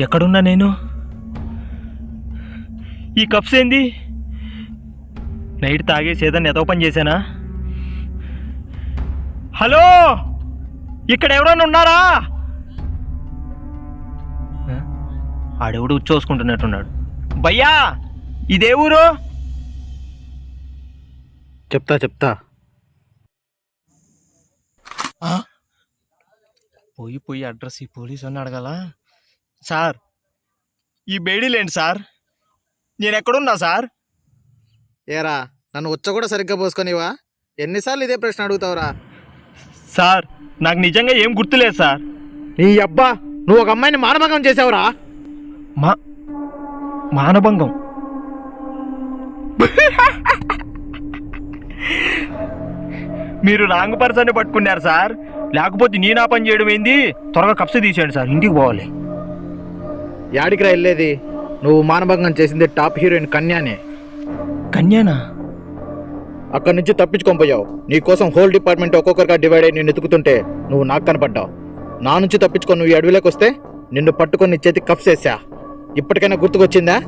ఎక్కడున్నా నేను? ఈ కప్స్ ఏంది? నైట్ తాగేసి ఏదన్నా ఎదో పని చేశానా? హలో, ఇక్కడ ఎవరైనా ఉన్నారా? ఆడెవడు చూసుకుంటున్నట్టున్నాడు. భయ్యా, ఇదే ఊరు? చెప్తా పోయి అడ్రస్ ఈ పోలీసు అని అడగాల. సార్, ఈ బేడీలేండి సార్? నేను ఎక్కడున్నా సార్? ఏరా, నన్ను ఉచ్చ కూడా సరిగ్గా పోసుకొనివా? ఎన్నిసార్లు ఇదే ప్రశ్న అడుగుతావురా? సార్, నాకు నిజంగా ఏం గుర్తులేదు సార్. నీ అబ్బా, నువ్వు ఒక అమ్మాయిని మానభంగం చేసావురా? మానభంగం? మీరు రాంగ్ పర్సన్ని పట్టుకున్నారు సార్. లేకపోతే నేను ఆ పని చేయడం ఏంది? త్వరగా కప్స్ తీసేయండి సార్, ఇంటికి పోవాలి. యాడికిరా వెళ్ళేది? నువ్వు మానభంగం చేసింది టాప్ హీరోయిన్ కన్యానే. కన్యానా? అక్కడి నుంచి తప్పించుకొని నీకోసం హోల్ డిపార్ట్మెంట్ ఒక్కొక్కరిగా డివైడ్ అయ్యి నిన్ను ఎత్తుకుతుంటే నువ్వు నాకు కనపడ్డావు. నా నుంచి తప్పించుకొని నువ్వు ఈ అడవిలోకి వస్తే నిన్ను పట్టుకొని నీ చేతికి కప్స్ వేసా. ఇప్పటికైనా గుర్తుకొచ్చిందా?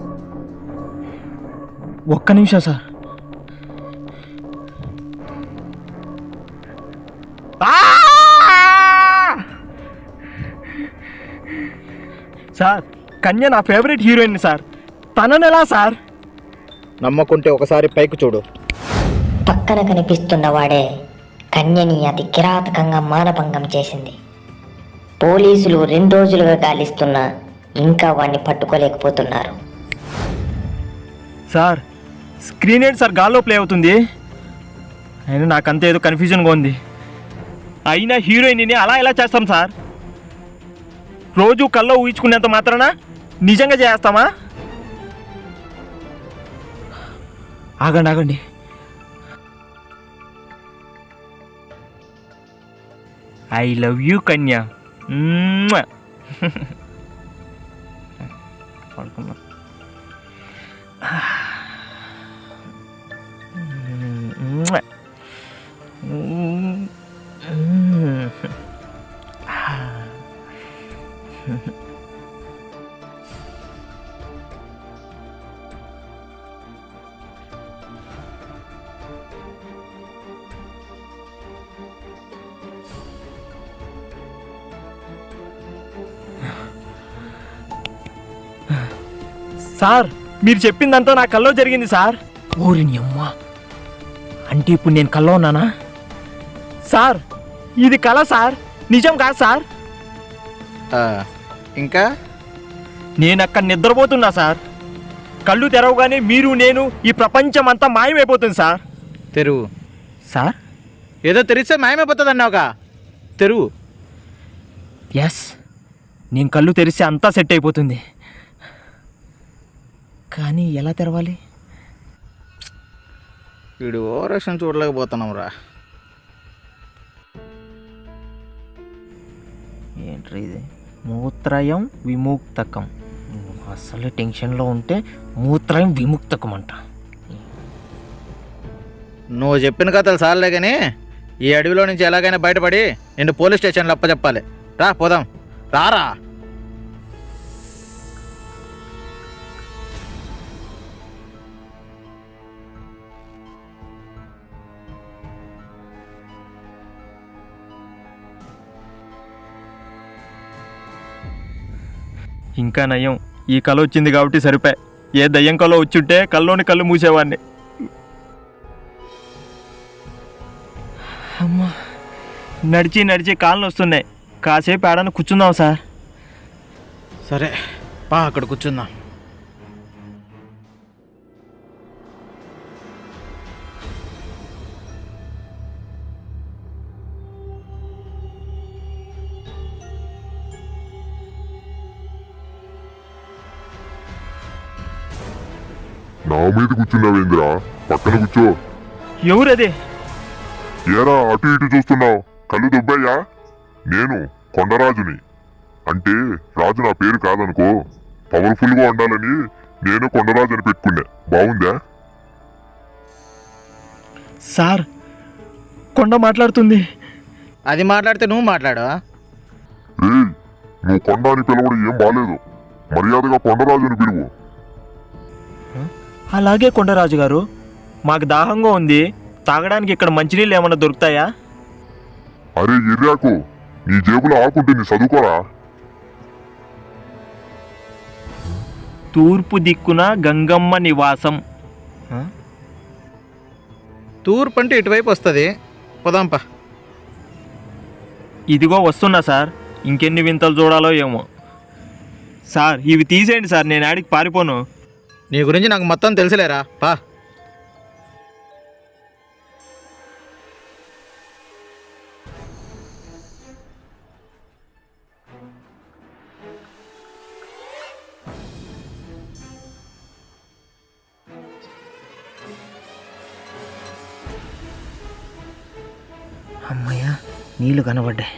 ఒక్క నిమిషం సార్. సార్, కన్య నా ఫేవరెట్ హీరోయిన్ సార్. తనని ఎలా సార్? నమ్మకుంటే ఒకసారి పైకి చూడు. పక్కన కనిపిస్తున్న వాడే కన్యని అతి కిరాతకంగా మానభంగం చేసింది. పోలీసులు 2 రోజులుగా గాలిస్తున్నా ఇంకా వాడిని పట్టుకోలేకపోతున్నారు. సార్, స్క్రీన్ ఏంటి సార్ గాల్లో ప్లే అవుతుంది? అయినా నాకంతా ఏదో కన్ఫ్యూజన్గా ఉంది. అయినా హీరోయిన్ని అలా ఎలా చేస్తాం సార్? రోజు కల్లో ఊహించుకునేంత మాత్రాన నిజంగా చేస్తామా? ఆగండి. ఐ లవ్ యూ కన్యా. పడుకున్నా. సార్, మీరు చెప్పిందంతా నా కల్లో జరిగింది సార్. ఓరిని అమ్మా, అంటే ఇప్పుడు నేను కల్లో ఉన్నానా? సార్, ఇది కళ సార్, నిజం కాదు సార్. ఇంకా నేను అక్కడ నిద్రపోతున్నా సార్. కళ్ళు తెరవగానే మీరు, నేను, ఈ ప్రపంచం అంతా మాయమైపోతుంది సార్. తెరువు. సార్, ఏదో తెరిస్తే మాయమైపోతుంది అన్నావుగా, తెరువు. ఎస్, నేను కళ్ళు తెరిస్తే అంతా సెట్ అయిపోతుంది. కానీ ఎలా తెరవాలి? వీడు ఓరక్షణ చూడలేకపోతున్నాం రా. ఏంట్రీ ఇది? మూత్రయం విముక్తకం. అసలు టెన్షన్లో ఉంటే మూత్రయం విముక్తకం అంట. నువ్వు చెప్పిన కథలు సార్లే కానీ ఈ అడవిలో నుంచి ఎలాగైనా బయటపడి నిన్ను పోలీస్ స్టేషన్లో అప్పచెప్పాలి. రా పోదాం, రారా. ఇంకా నయం, ఈ కళ వచ్చింది కాబట్టి సరిపోయి. ఏ దయ్యం కళ వచ్చుంటే కళ్ళలోని కళ్ళు మూసేవాడిని. అమ్మా, నడిచి కాళ్ళు వస్తున్నాయి. కాసేపు ఆడను కూర్చుందాం సార్. సరే పా, అక్కడ కూర్చుందాం. నా మీద కూర్చున్నావేంద్రా? పక్కన కూర్చో. ఎవరదే? ఏరా అటు ఇటు చూస్తున్నావు? కళ్ళు దుబ్బయ్యా? నేను కొండరాజుని. అంటే రాజు నా పేరు కాదనుకో. పవర్ఫుల్ గా ఉండాలని నేను కొండరాజు అని పెట్టుకున్నా. బాగుందా? సార్, కొండ మాట్లాడుతుంది. అది మాట్లాడితే నువ్వు మాట్లాడు. రేయ్, నువ్వు కొండ అని పిలవడం ఏం బాలేదు. మర్యాదగా కొండరాజుని పిలువు. అలాగే కొండరాజు గారు. మాకు దాహంగా ఉంది, తాగడానికి ఇక్కడ మంచినీళ్ళు ఏమైనా దొరుకుతాయా? అరే ఇర్రాకు, నీ జేబులో ఆకుంటుంది, చదువుకోరా. తూర్పు దిక్కున గంగమ్మ నివాసం. తూర్పు అంటే ఇటువైపు వస్తుంది, పోదాంపా. ఇదిగో వస్తున్నా సార్. ఇంకెన్ని వింతలు చూడాలో ఏమో. సార్ ఇవి తీసేయండి సార్, నేను ఆడికి పారిపోను. నీ గురించి నాకు మొత్తం తెలుసులేరా, పా. అమ్మయ్య, నీళ్ళు కనబడ్డాయి.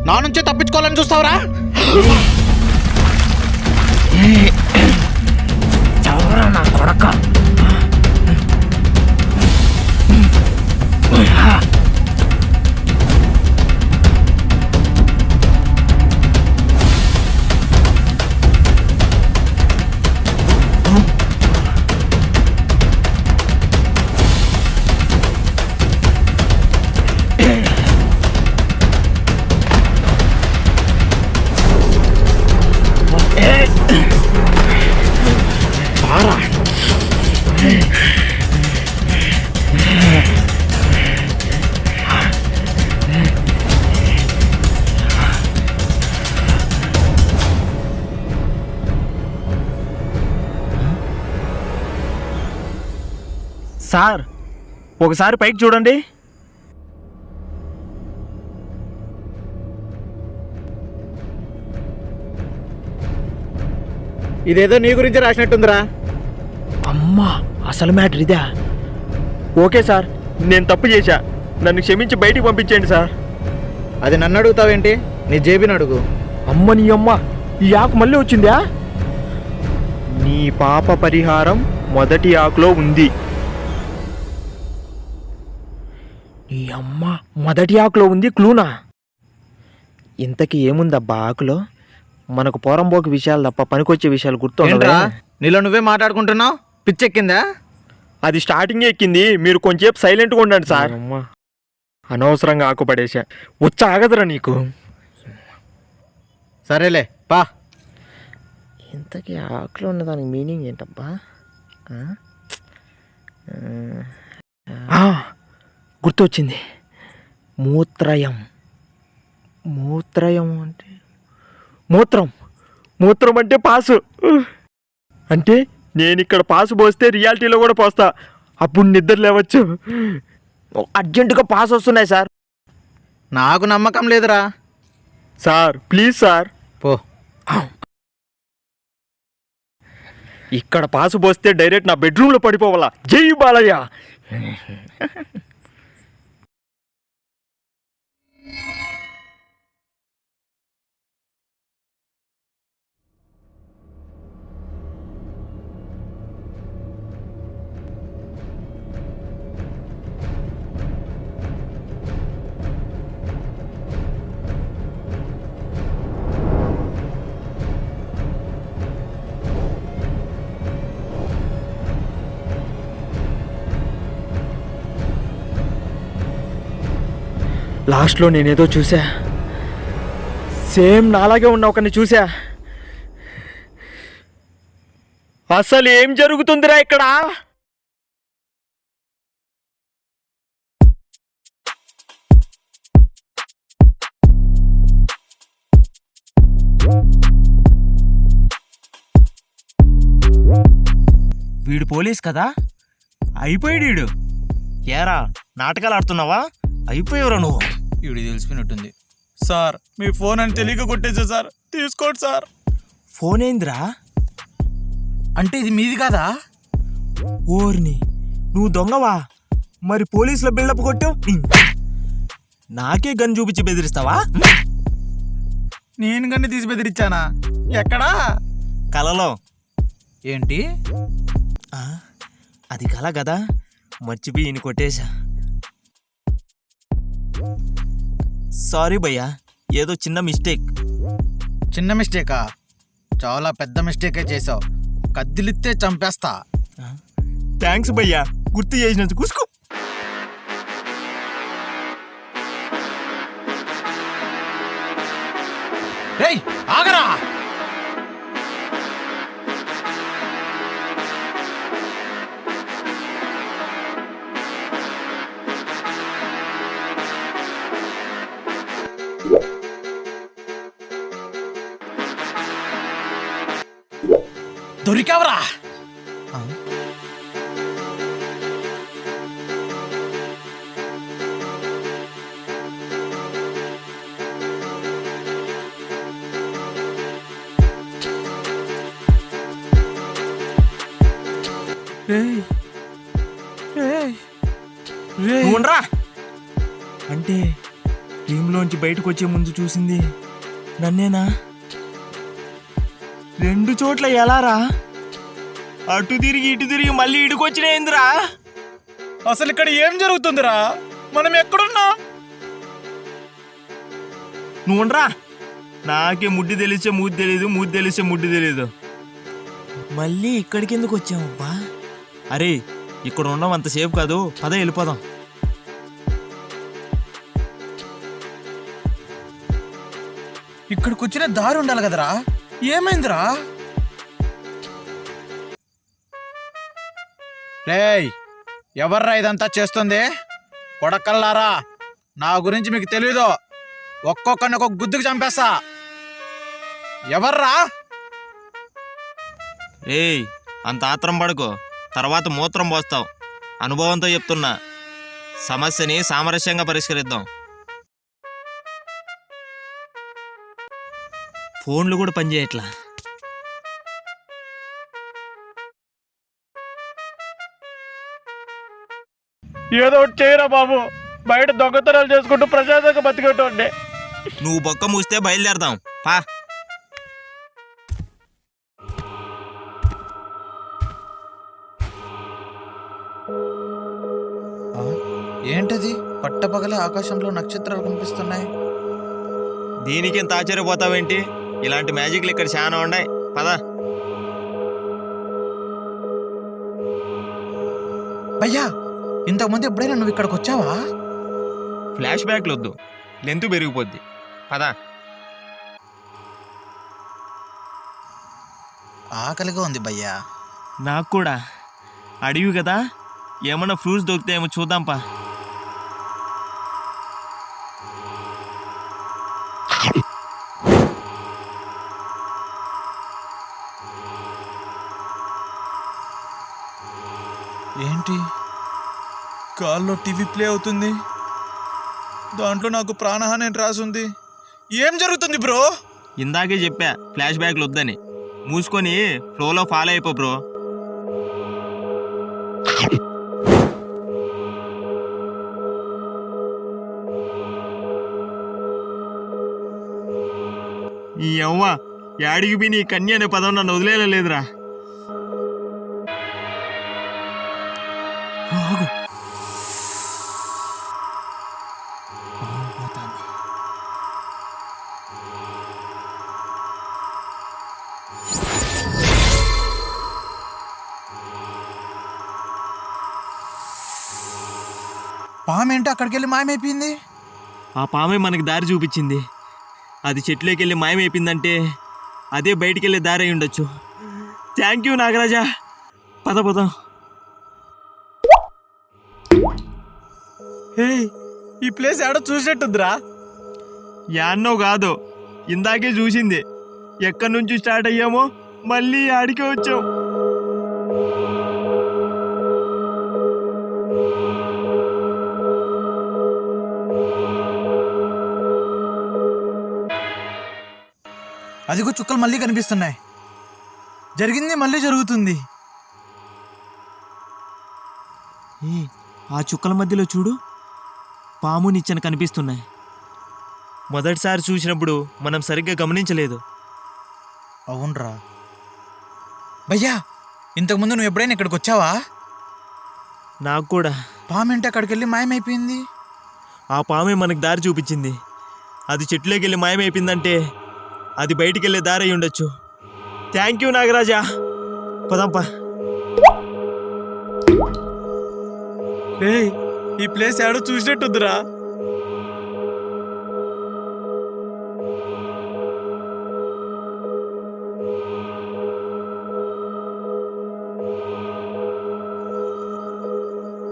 నా నుంచే తప్పించుకోవాలని చూస్తావురా? చవరా నా కొడక. సార్ ఒకసారి పైకి చూడండి. ఇదేదో నీ గురించి రాసినట్టుందిరా. అమ్మా, అసలు మ్యాటర్ ఇదా? ఓకే సార్, నేను తప్పు చేశా, నన్ను క్షమించి బయటికి పంపించండి సార్. అది నన్ను అడుగుతావేంటి? నీ జేబిని అడుగు. అమ్మ నీ అమ్మ, ఈ ఆకు మళ్ళీ వచ్చిందా? నీ పాప పరిహారం మొదటి ఆకులో ఉంది. నీ అమ్మ, మొదటి ఆకులో ఉంది క్లూనా? ఇంతకీ ఏముందబ్బా ఆకులో? మనకు పోరంబోకి విషయాలు తప్ప పనికొచ్చే విషయాలు గుర్తుండవా? నీలో నువ్వే మాట్లాడుకుంటున్నావు, పిచ్చెక్కిందా? అది స్టార్టింగ్ ఎక్కింది, మీరు కొంచెంసేపు సైలెంట్గా ఉండండి సార్. అనవసరంగా ఆకు పడేసా. వచ్చి ఆగదురా నీకు. సరేలే పా. ఇంతకీ ఆకులో ఉన్న దానికి మీనింగ్ ఏంటబ్బా? గుర్తొచ్చింది. మూత్రయం. మూత్రయం అంటే మూత్రం. మూత్రం అంటే పాసు. అంటే నేను ఇక్కడ పాసు పోస్తే రియాలిటీలో కూడా పోస్తా. అప్పుడు నిద్ర లేవచ్చు. అర్జెంటుగా పాస్ వస్తున్నాయి సార్. నాకు నమ్మకం లేదురా. Sir please sir. పో. ఇక్కడ పాసు పోస్తే డైరెక్ట్ నా బెడ్రూమ్లో పడిపోవాలా. జై బాలయ్య. లాస్ట్లో నేనేదో చూసా. సేమ్ నాలాగే ఉన్న ఒకరిని చూసా. అసలు ఏం జరుగుతుందిరా ఇక్కడ? వీడు పోలీస్ కదా, అయిపోయాడు వీడు. ఏరా నాటకాలు ఆడుతున్నావా? అయిపోయావురా నువ్వు. ఇవి తెలిసిపోయినట్టుంది సార్. మీ ఫోన్ అని తెలియక కొట్టేసా సార్, తీసుకోండి సార్. ఫోన్ ఏందిరా? అంటే ఇది మీది కదా? ఓర్ని, నువ్వు దొంగవా? మరి పోలీసుల బిల్డప్ కొట్టావు. నాకే గన్ చూపించి బెదిరిస్తావా? నేను గన్ని తీసి బెదిరించానా? ఎక్కడా? కలలో. ఏంటి? అది కల కదా, మర్చిపోయి ఈయన కొట్టేశా. సారీ భయ్యా, ఏదో చిన్న మిస్టేక్. చిన్న మిస్టేకా? చాలా పెద్ద మిస్టేకే చేసావు. కద్దిలిస్తే చంపేస్తా. థ్యాంక్స్ భయ్యా, గుర్తు చేసినందుకు. కూసుకో. రేయ్ ఆగరా! దొరికావరా? నువ్వుండ్రా. అంటే టీంలోంచి బయటకు వచ్చే ముందు చూసింది నన్నేనా? 2 చోట్ల ఎలారా? అటు తిరిగి ఇటు తిరిగి మళ్ళీ ఇటుకొచ్చినేంద్రా? అసలు ఇక్కడ ఏం జరుగుతుందిరా? మనం ఎక్కడున్నా? నువ్వుండ్రా. నాకే ముడ్డి తెలిసే మూతి తెలీదు, మూతి తెలిసే ముడ్డి తెలీదు. మళ్ళీ ఇక్కడికి ఎందుకు వచ్చామబ్బా? అరే, ఇక్కడ ఉండడం అంత సేఫ్ కాదు, పద వెళ్ళిపోదాం. ఇక్కడికి వచ్చిన దారి ఉండాలి కదరా? ఏమైందిరా? రేయ్, ఎవర్రా ఇదంతా చేస్తుంది? కొడకల్లారా, నా గురించి మీకు తెలీదు. ఒక్కొక్కరిని ఒక్కొక్క గుద్దుకు చంపేస్తా. ఎవర్రా? ఏయ్, అంత ఆత్రం పడుకో, తర్వాత మూత్రం పోస్తావు. అనుభవంతో చెప్తున్నా, సమస్యని సామరస్యంగా పరిష్కరిద్దాం. ఫోన్లు కూడా పనిచేయట్లా. ఏదో ఒకటి చేయరా బాబు, బయట దొంగతనాలు చేసుకుంటూ ప్రశాంతంగా బతికేటోండే. నువ్వు బొక్క మూస్తే బయలుదేరదాం పా. ఏంటది? పట్టపగలే ఆకాశంలో నక్షత్రాలు కనిపిస్తున్నాయి. దీనికి ఎంత ఆశ్చర్యపోతావేంటి? ఇలాంటి మ్యాజిక్లు ఇక్కడ చాలా ఉన్నాయి, పద. అయ్యా, ఇంతకుముందు ఎప్పుడైనా నువ్వు ఇక్కడికి వచ్చావా? ఫ్లాష్ బ్యాక్లు వద్దు, లెంత్ పెరిగిపోద్ది, పద. ఆకలిగా ఉంది భయ్యా. నాకు కూడా. అడివి కదా, ఏమన్నా ఫ్రూట్స్ దొరుకుతాయేమో చూద్దాంపా. ఏంటి? కాల్లో టీవీ ప్లే అవుతుంది, దాంట్లో నాకు ప్రాణహాని అని రాసుంది. ఏం జరుగుతుంది బ్రో? ఇందాకే చెప్పా ఫ్లాష్ బ్యాక్లు వద్దని. మూసుకొని ఫ్లోలో ఫాలో అయిపో బ్రో. ఈ అవ్వ యాడికి పోయి నీ కన్య అనే పదం నన్ను వదిలేలేదురా. పామేంటి అక్కడికి వెళ్ళి మాయమైపోయింది? ఆ పామే మనకి దారి చూపించింది. అది చెట్లోకి వెళ్ళి మాయమైపోయిందంటే అదే బయటికి వెళ్ళే దారి అయి ఉండొచ్చు. థ్యాంక్ యూ నాగరాజా, పద పదం. హే, ఈ ప్లేస్ ఏడో చూసినట్టుందిరా. యాన్నో కాదు, ఇందాకే చూసింది. ఎక్కడి నుంచి స్టార్ట్ అయ్యామో మళ్ళీ ఆడికే వచ్చాం. అదిగో చుక్కలు మళ్ళీ కనిపిస్తున్నాయి. జరిగింది మళ్ళీ జరుగుతుంది. ఆ చుక్కల మధ్యలో చూడు, పాము నిచ్చెన కనిపిస్తున్నాయి. మొదటిసారి చూసినప్పుడు మనం సరిగ్గా గమనించలేదు. అవునరా భయ్యా, ఇంతకుముందు నువ్వు ఎప్పుడైనా ఇక్కడికి వచ్చావా? నాకు కూడా. పాము అక్కడికి వెళ్ళి మాయమైపోయింది. ఆ పామే మనకు దారి చూపించింది. అది చెట్లోకి వెళ్ళి మాయమైపోయిందంటే అది బయటికి వెళ్ళే దారి అయి ఉండొచ్చు. Thank you Nagaraja. పదంపా. ఈ ప్లేస్ ఎవడో చూసినట్టుందిరా.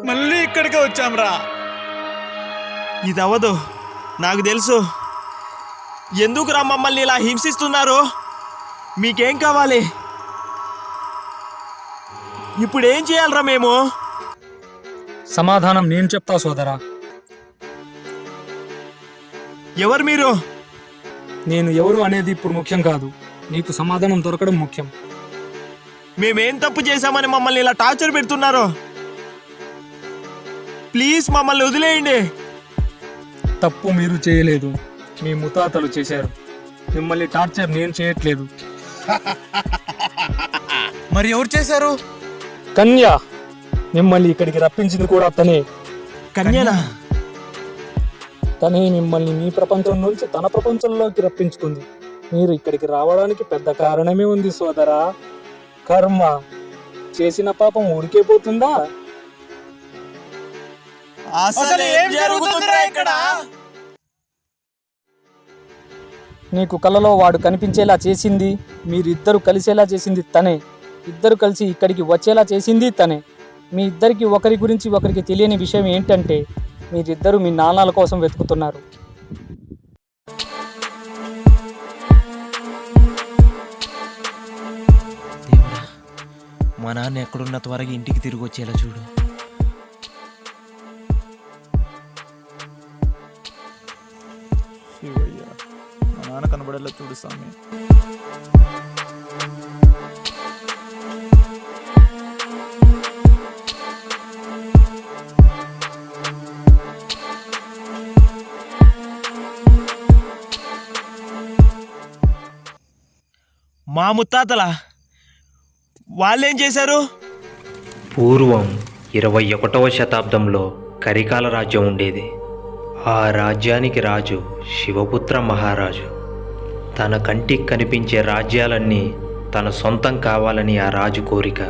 మళ్ళీ ఇక్కడికే వచ్చాంరా. ఇది అవ్వదు, నాకు తెలుసు. ఎందుకురా మమ్మల్ని ఇలా హింసిస్తున్నారు? మీకేం కావాలి? ఇప్పుడు ఏం చేయాలరా మేము? సమాధానం నేను చెప్తా సోదరా. ఎవరు మీరు? నేను ఎవరు అనేది ఇప్పుడు ముఖ్యం కాదు, నీకు సమాధానం దొరకడం ముఖ్యం. మేమేం తప్పు చేశామని మమ్మల్ని ఇలా టార్చర్ పెడుతున్నారు? ప్లీజ్ మమ్మల్ని వదిలేయండి. తప్పు మీరు చేయలేదు, మీ ముతాతలు చేశారు. మిమ్మల్ని టార్చర్ నేను చేయట్లేదు. మరి ఎవరు చేశారు? కన్య. మిమ్మల్ని ఇక్కడికి రప్పించింది కూడా తనే. కన్యనా? తనే మిమ్మల్ని మీ ప్రపంచం నుంచి తన ప్రపంచంలోకి రప్పించుకుంది. మీరు ఇక్కడికి రావడానికి పెద్ద కారణమే ఉంది సోదరా. కర్మ. చేసిన పాపం ఊరికే పోతుందా? అసలు ఏం జరుగుతుందిరా ఇక్కడ? నీకు కలలో వాడు కనిపించేలా చేసింది, మీరిద్దరు కలిసేలా చేసింది తనే. ఇద్దరు కలిసి ఇక్కడికి వచ్చేలా చేసింది తనే. మీ ఇద్దరికి ఒకరి గురించి ఒకరికి తెలియని విషయం ఏంటంటే మీరిద్దరు మీ నాన్నల కోసం వెతుకుతున్నారు. దేవుడా, మా నాన్న ఎక్కడున్న త్వరగా ఇంటికి తిరిగి వచ్చేలా చూడు. మా నాన్న కనబడేలా చూడు స్వామి. మా ముత్తాతల వాళ్ళేం చేశారు? పూర్వం 21వ శతాబ్దంలో కరికాల రాజ్యం ఉండేది. ఆ రాజ్యానికి రాజు శివపుత్ర మహారాజు. తన కంటికి కనిపించే రాజ్యాలన్నీ తన సొంతం కావాలని ఆ రాజు కోరిక.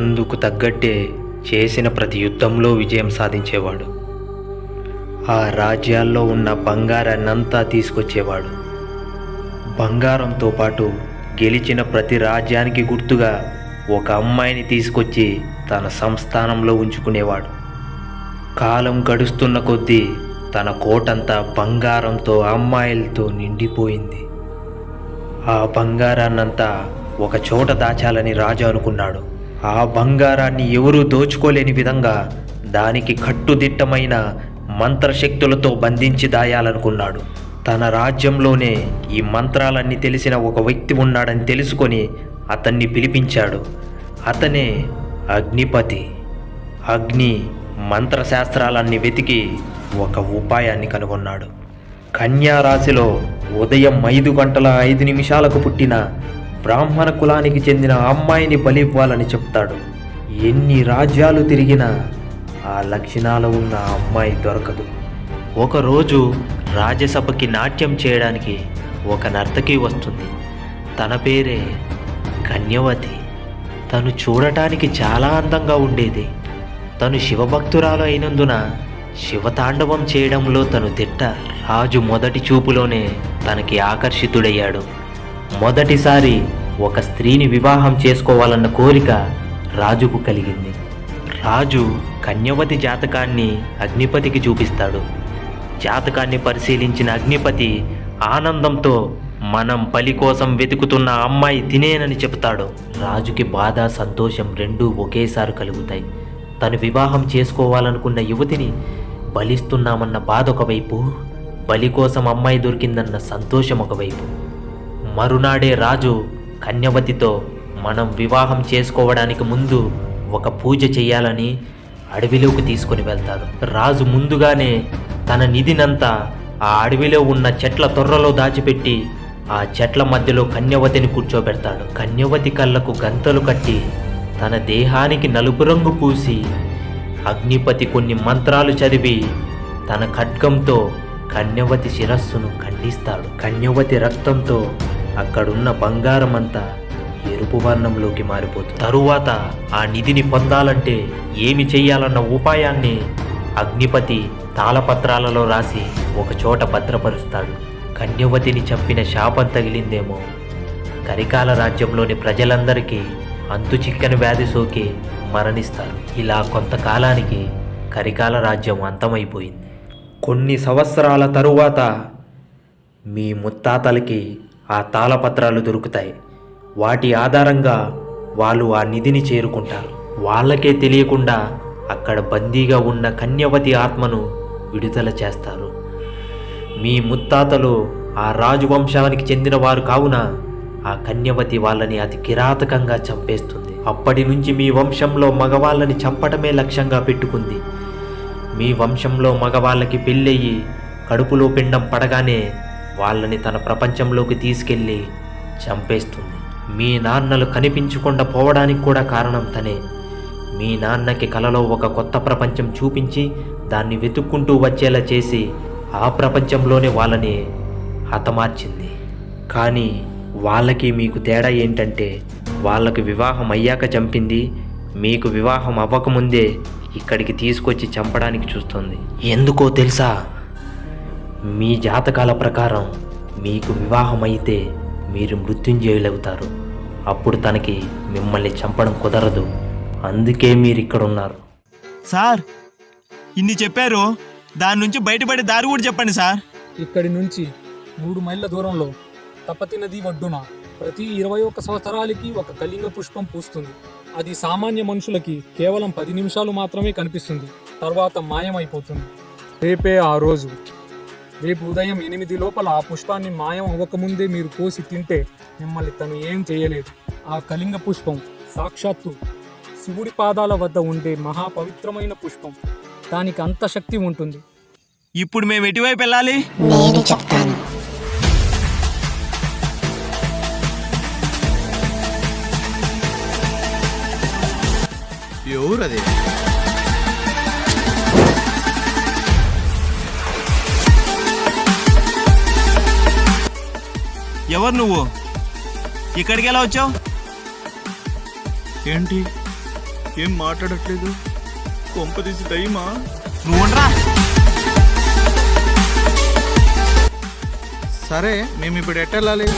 అందుకు తగ్గట్టే చేసిన ప్రతి యుద్ధంలో విజయం సాధించేవాడు. ఆ రాజ్యాల్లో ఉన్న బంగారాన్నంతా తీసుకొచ్చేవాడు. బంగారంతో పాటు గెలిచిన ప్రతి రాజ్యానికి గుర్తుగా ఒక అమ్మాయిని తీసుకొచ్చి తన సంస్థానంలో ఉంచుకునేవాడు. కాలం గడుస్తున్న కొద్దీ తన కోటంతా బంగారంతో, అమ్మాయిలతో నిండిపోయింది. ఆ బంగారాన్నంతా ఒక చోట దాచాలని రాజు అనుకున్నాడు. ఆ బంగారాన్ని ఎవరూ దోచుకోలేని విధంగా దానికి కట్టుదిట్టమైన మంత్రశక్తులతో బంధించి దాయాలనుకున్నాడు. తన రాజ్యంలోనే ఈ మంత్రాలన్నీ తెలిసిన ఒక వ్యక్తి ఉన్నాడని తెలుసుకొని అతన్ని పిలిపించాడు. అతనే అగ్నిపతి. అగ్ని మంత్రశాస్త్రాలన్నీ వెతికి ఒక ఉపాయాన్ని కనుగొన్నాడు. కన్యా రాశిలో ఉదయం 5:05 పుట్టిన బ్రాహ్మణ కులానికి చెందిన అమ్మాయిని బలివ్వాలని చెప్తాడు. ఎన్ని రాజ్యాలు తిరిగినా ఆ లక్షణాలు ఉన్న అమ్మాయి దొరకదు. ఒకరోజు రాజ్యసభకి నాట్యం చేయడానికి ఒక నర్తకి వస్తుంది. తన పేరే కన్యవతి. తను చూడటానికి చాలా అందంగా ఉండేది. తను శివభక్తురాలు అయినందున శివతాండవం చేయడంలో తను దిట్ట. రాజు మొదటి చూపులోనే తనకి ఆకర్షితుడయ్యాడు. మొదటిసారి ఒక స్త్రీని వివాహం చేసుకోవాలన్న కోరిక రాజుకు కలిగింది. రాజు కన్యవతి జాతకాన్ని అగ్నిపతికి చూపిస్తాడు. జాతకాన్ని పరిశీలించిన అగ్నిపతి ఆనందంతో మనం బలి కోసం వెతుకుతున్న అమ్మాయి తినేనని చెబుతాడు. రాజుకి బాధ, సంతోషం రెండూ ఒకేసారి కలుగుతాయి. తను వివాహం చేసుకోవాలనుకున్న యువతిని బలిస్తున్నామన్న బాధ ఒకవైపు, బలి కోసం అమ్మాయి దొరికిందన్న సంతోషం ఒకవైపు. మరునాడే రాజు కన్యవతితో మనం వివాహం చేసుకోవడానికి ముందు ఒక పూజ చేయాలని, అడవిలోకి తీసుకొని వెళ్తాడు. రాజు ముందుగానే తన నిధినంతా ఆ అడవిలో ఉన్న చెట్ల తొర్రలో దాచిపెట్టి ఆ చెట్ల మధ్యలో కన్యవతిని కూర్చోబెడతాడు. కన్యవతి కళ్ళకు గంతలు కట్టి తన దేహానికి నలుపు రంగు పూసి అగ్నిపతి కొన్ని మంత్రాలు చదివి తన ఖడ్గంతో కన్యవతి శిరస్సును ఖండిస్తాడు. కన్యవతి రక్తంతో అక్కడున్న బంగారమంతా ఎరుపు వర్ణంలోకి మారిపోతుంది. తరువాత ఆ నిధిని పొందాలంటే ఏమి చెయ్యాలన్న ఉపాయాన్ని అగ్నిపతి తాళపత్రాలలో రాసి ఒకచోట భద్రపరుస్తాడు. కన్యవతిని చంపిన శాపం తగిలిందేమో కరికాల రాజ్యంలోని ప్రజలందరికీ అంతు చిక్కని వ్యాధి సోకి మరణిస్తారు. ఇలా కొంతకాలానికి కరికాల రాజ్యం అంతమైపోయింది. కొన్ని సంవత్సరాల తరువాత మీ ముత్తాతలకి ఆ తాళపత్రాలు దొరుకుతాయి. వాటి ఆధారంగా వాళ్ళు ఆ నిధిని చేరుకుంటారు. వాళ్ళకే తెలియకుండా అక్కడ బందీగా ఉన్న కన్యవతి ఆత్మను విడుదల చేస్తారు. మీ ముత్తాతలు ఆ రాజవంశానికి చెందినవారు కావున ఆ కన్యవతి వాళ్ళని అతి కిరాతకంగా చంపేస్తుంది. అప్పటి నుంచి మీ వంశంలో మగవాళ్ళని చంపటమే లక్ష్యంగా పెట్టుకుంది. మీ వంశంలో మగవాళ్ళకి పెళ్ళయ్యి కడుపులో పిండం పడగానే వాళ్ళని తన ప్రపంచంలోకి తీసుకెళ్ళి చంపేస్తుంది. మీ నాన్నలు కనిపించకుండా పోవడానికి కూడా కారణం తనే. మీ నాన్నకి కలలో ఒక కొత్త ప్రపంచం చూపించి దాన్ని వెతుక్కుంటూ వచ్చేలా చేసి ఆ ప్రపంచంలోనే వాళ్ళని హతమార్చింది. కానీ వాళ్ళకి మీకు తేడా ఏంటంటే వాళ్ళకి వివాహం అయ్యాక చంపింది, మీకు వివాహం అవ్వకముందే ఇక్కడికి తీసుకొచ్చి చంపడానికి చూస్తుంది. ఎందుకో తెలుసా? మీ జాతకాల ప్రకారం మీకు వివాహం అయితే మీరు మృత్యుంజయులవుతారు. అప్పుడు తనకి మిమ్మల్ని చంపడం కుదరదు. అందుకే మీరు ఇక్కడ ఉన్నారు. సార్ ఇన్ని చెప్పారు, దాని నుంచి బయటపడే దారి కూడా చెప్పండి సార్. ఇక్కడి నుంచి 3 మైళ్ళ దూరంలో తపతి నది ఒడ్డున ప్రతి 21 సంవత్సరాలకి ఒక కళింగ పుష్పం పూస్తుంది. అది సామాన్య మనుషులకి కేవలం 10 నిమిషాలు మాత్రమే కనిపిస్తుంది, తర్వాత మాయమైపోతుంది. రేపే ఆ రోజు. రేపు ఉదయం 8 లోపల ఆ పుష్పాన్ని మాయం అవ్వకముందే మీరు కోసి తింటే మిమ్మల్ని తను ఏం చేయలేదు. ఆ కళింగ పుష్పం సాక్షాత్తు శివుడి పాదాల వద్ద ఉండే మహాపవిత్రమైన పుష్పం. దానికి అంత శక్తి ఉంటుంది. ఇప్పుడు మేము ఎటువైపు వెళ్ళాలి? నేను చెప్తాను. ఎవరది? ఎవరు నువ్వు? ఇక్కడికి ఎలా వచ్చావు? ఏంటి ఏం మాట్లాడట్లేదు? కొంపదీసి దయ్యమా? నువ్వు ఉండరా. సరే మేము ఇప్పుడు ఎట్టెళ్ళాలి?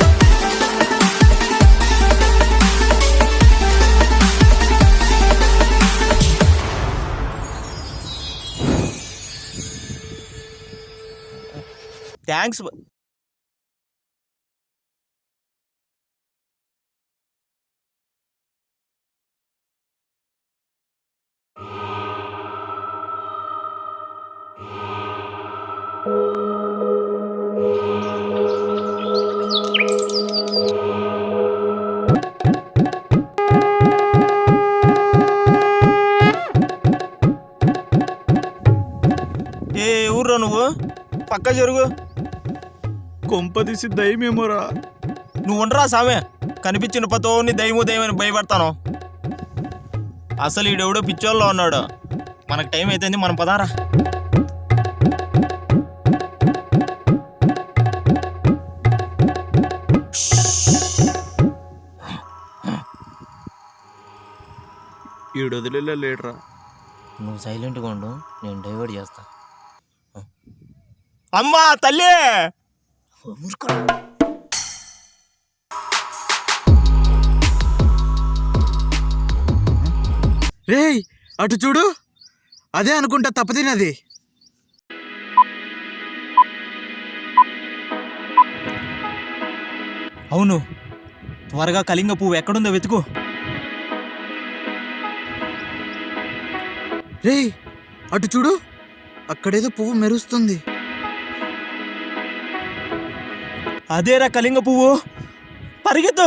థ్యాంక్స్. ఏ ఊర్రా నువ్వు? పక్క జరుగు. కొంపదీసి దయ్యమేమోరా? నువ్వు ఉండరా సామె. కనిపించిన పతోని దయ్యమని భయపడతాను. అసలు ఈడెవడో పిచ్చోళ్ళలో ఉన్నాడు. మనకు టైం అయిపోయింది, మనం పదారా. ఈడు వదిలేలా లేడరా? నువ్వు సైలెంట్గా ఉండు, నేను డైవర్ట్ చేస్తా. అమ్మా తల్లి! రేయ్ అటు చూడు, అదే అనుకుంటా తప్పతినది. అవును, త్వరగా కళింగ పువ్వు ఎక్కడుందో వెతుకు. రేయ్ అటు చూడు, అక్కడేదో పువ్వు మెరుస్తుంది. అదేరా కళింగ పువ్వు, పరిగెత్తు.